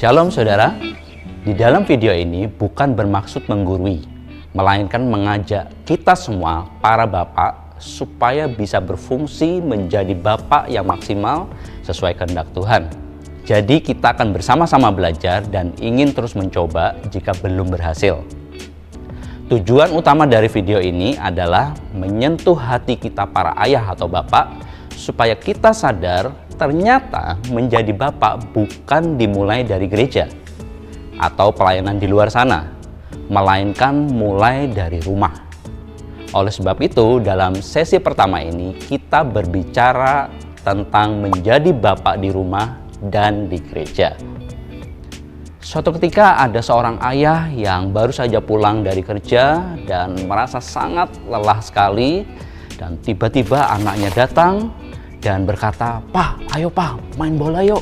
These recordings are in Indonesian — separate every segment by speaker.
Speaker 1: Shalom saudara, di dalam video ini bukan bermaksud menggurui, melainkan mengajak kita semua, para bapak, supaya bisa berfungsi menjadi bapak yang maksimal sesuai kehendak Tuhan. Jadi kita akan bersama-sama belajar dan ingin terus mencoba jika belum berhasil. Tujuan utama dari video ini adalah menyentuh hati kita para ayah atau bapak, supaya kita sadar ternyata menjadi bapak bukan dimulai dari gereja atau pelayanan di luar sana, melainkan mulai dari rumah. Oleh sebab itu, dalam sesi pertama ini kita berbicara tentang menjadi bapak di rumah dan di gereja. Suatu ketika ada seorang ayah yang baru saja pulang dari kerja dan merasa sangat lelah sekali, dan tiba-tiba anaknya datang dan berkata, "Pak, ayo pak, main bola yuk."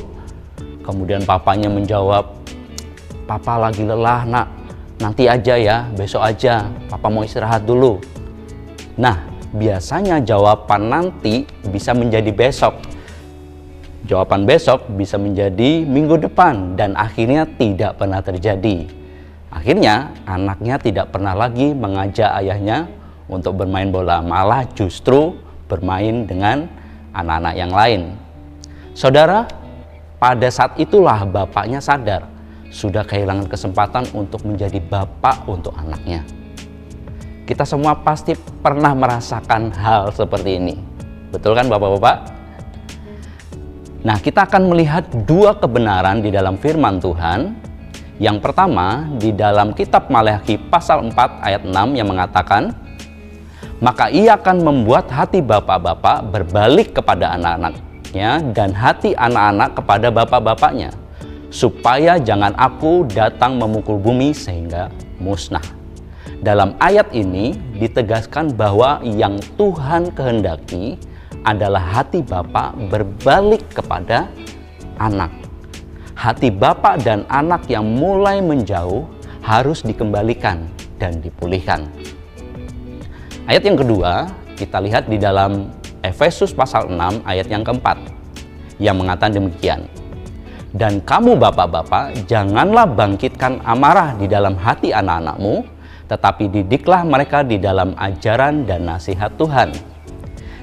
Speaker 1: Kemudian papanya menjawab, "Papa lagi lelah nak, nanti aja ya, besok aja, papa mau istirahat dulu." Nah, biasanya jawaban nanti bisa menjadi besok. Jawaban besok bisa menjadi minggu depan dan akhirnya tidak pernah terjadi. Akhirnya anaknya tidak pernah lagi mengajak ayahnya untuk bermain bola, malah justru bermain dengan anak-anak yang lain. Saudara, pada saat itulah bapaknya sadar sudah kehilangan kesempatan untuk menjadi bapak untuk anaknya. Kita semua pasti pernah merasakan hal seperti ini. Betul kan bapak-bapak? Nah, kita akan melihat dua kebenaran di dalam firman Tuhan. Yang pertama, di dalam kitab Maleakhi pasal 4 ayat 6 yang mengatakan, "Maka ia akan membuat hati bapak-bapak berbalik kepada anak-anaknya dan hati anak-anak kepada bapak-bapaknya, supaya jangan aku datang memukul bumi sehingga musnah." Dalam ayat ini ditegaskan bahwa yang Tuhan kehendaki adalah hati bapak berbalik kepada anak. Hati bapak dan anak yang mulai menjauh harus dikembalikan dan dipulihkan. Ayat yang kedua kita lihat di dalam Efesus pasal 6 ayat yang keempat yang mengatakan demikian, "Dan kamu bapak-bapak janganlah bangkitkan amarah di dalam hati anak-anakmu, tetapi didiklah mereka di dalam ajaran dan nasihat Tuhan."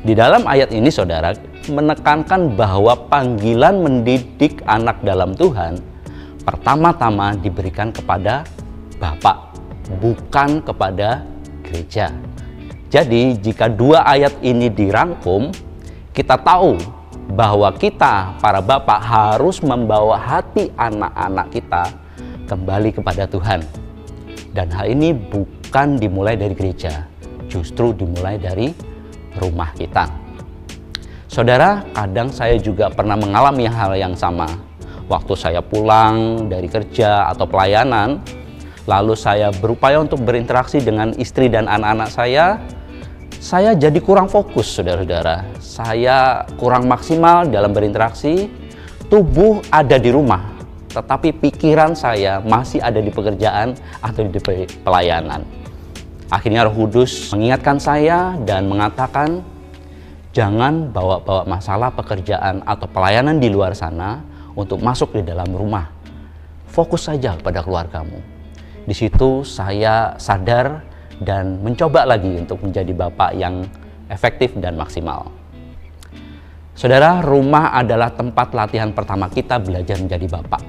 Speaker 1: Di dalam ayat ini saudara menekankan bahwa panggilan mendidik anak dalam Tuhan pertama-tama diberikan kepada bapak, bukan kepada gereja. Jadi jika dua ayat ini dirangkum, kita tahu bahwa kita para bapak harus membawa hati anak-anak kita kembali kepada Tuhan. Dan hal ini bukan dimulai dari gereja, justru dimulai dari rumah kita. Saudara, kadang saya juga pernah mengalami hal yang sama. Waktu saya pulang dari kerja atau pelayanan, lalu saya berupaya untuk berinteraksi dengan istri dan anak-anak saya jadi kurang fokus, saudara-saudara. Saya kurang maksimal dalam berinteraksi. Tubuh ada di rumah, tetapi pikiran saya masih ada di pekerjaan atau di pelayanan. Akhirnya Roh Kudus mengingatkan saya dan mengatakan, jangan bawa-bawa masalah pekerjaan atau pelayanan di luar sana untuk masuk di dalam rumah. Fokus saja pada keluargamu. Di situ saya sadar dan mencoba lagi untuk menjadi bapak yang efektif dan maksimal. Saudara, rumah adalah tempat latihan pertama kita belajar menjadi bapak.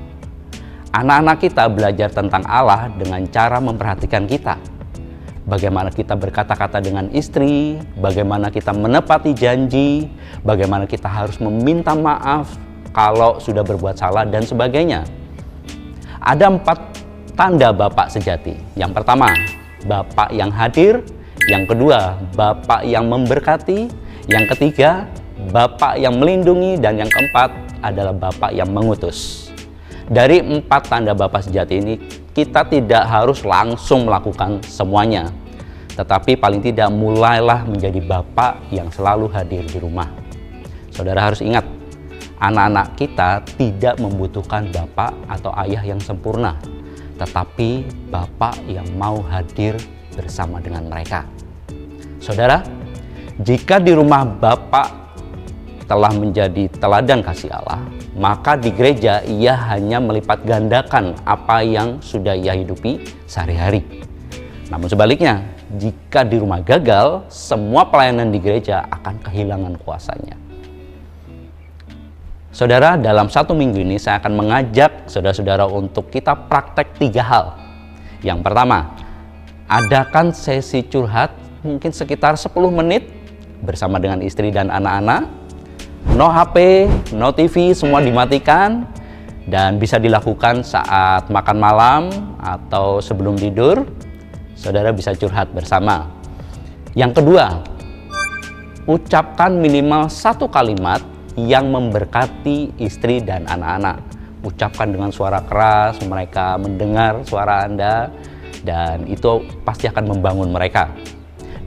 Speaker 1: Anak-anak kita belajar tentang Allah dengan cara memperhatikan kita. Bagaimana kita berkata-kata dengan istri, bagaimana kita menepati janji, bagaimana kita harus meminta maaf kalau sudah berbuat salah, dan sebagainya. Ada 4 tanda bapak sejati. Yang pertama, bapak yang hadir. Yang kedua, bapak yang memberkati. Yang ketiga, bapak yang melindungi. Dan yang keempat adalah bapak yang mengutus. Dari 4 tanda bapak sejati ini, kita tidak harus langsung melakukan semuanya, tetapi paling tidak mulailah menjadi bapak yang selalu hadir di rumah. Saudara harus ingat, anak-anak kita tidak membutuhkan bapak atau ayah yang sempurna, tetapi bapak yang mau hadir bersama dengan mereka. Saudara, jika di rumah bapak telah menjadi teladan kasih Allah, maka di gereja ia hanya melipat gandakan apa yang sudah ia hidupi sehari-hari. Namun sebaliknya, jika di rumah gagal, semua pelayanan di gereja akan kehilangan kuasanya. Saudara, dalam 1 minggu ini saya akan mengajak saudara-saudara untuk kita praktek 3 hal. Yang pertama, adakan sesi curhat mungkin sekitar 10 menit bersama dengan istri dan anak-anak. No HP, no TV, semua dimatikan, dan bisa dilakukan saat makan malam atau sebelum tidur. Saudara bisa curhat bersama. Yang kedua, ucapkan minimal 1 kalimat yang memberkati istri dan anak-anak. Ucapkan dengan suara keras, mereka mendengar suara Anda, dan itu pasti akan membangun mereka.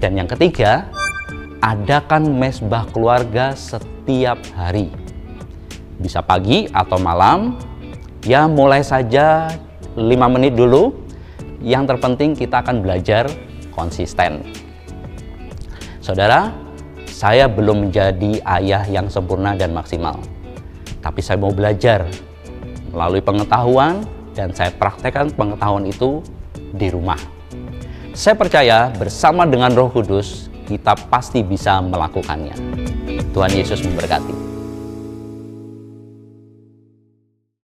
Speaker 1: Dan yang ketiga, adakan mesbah keluarga setiap hari. Bisa pagi atau malam, ya mulai saja 5 menit dulu. Yang terpenting kita akan belajar konsisten. Saudara, saya belum menjadi ayah yang sempurna dan maksimal. Tapi saya mau belajar melalui pengetahuan, dan saya praktekkan pengetahuan itu di rumah. Saya percaya bersama dengan Roh Kudus, kita pasti bisa melakukannya. Tuhan Yesus memberkati.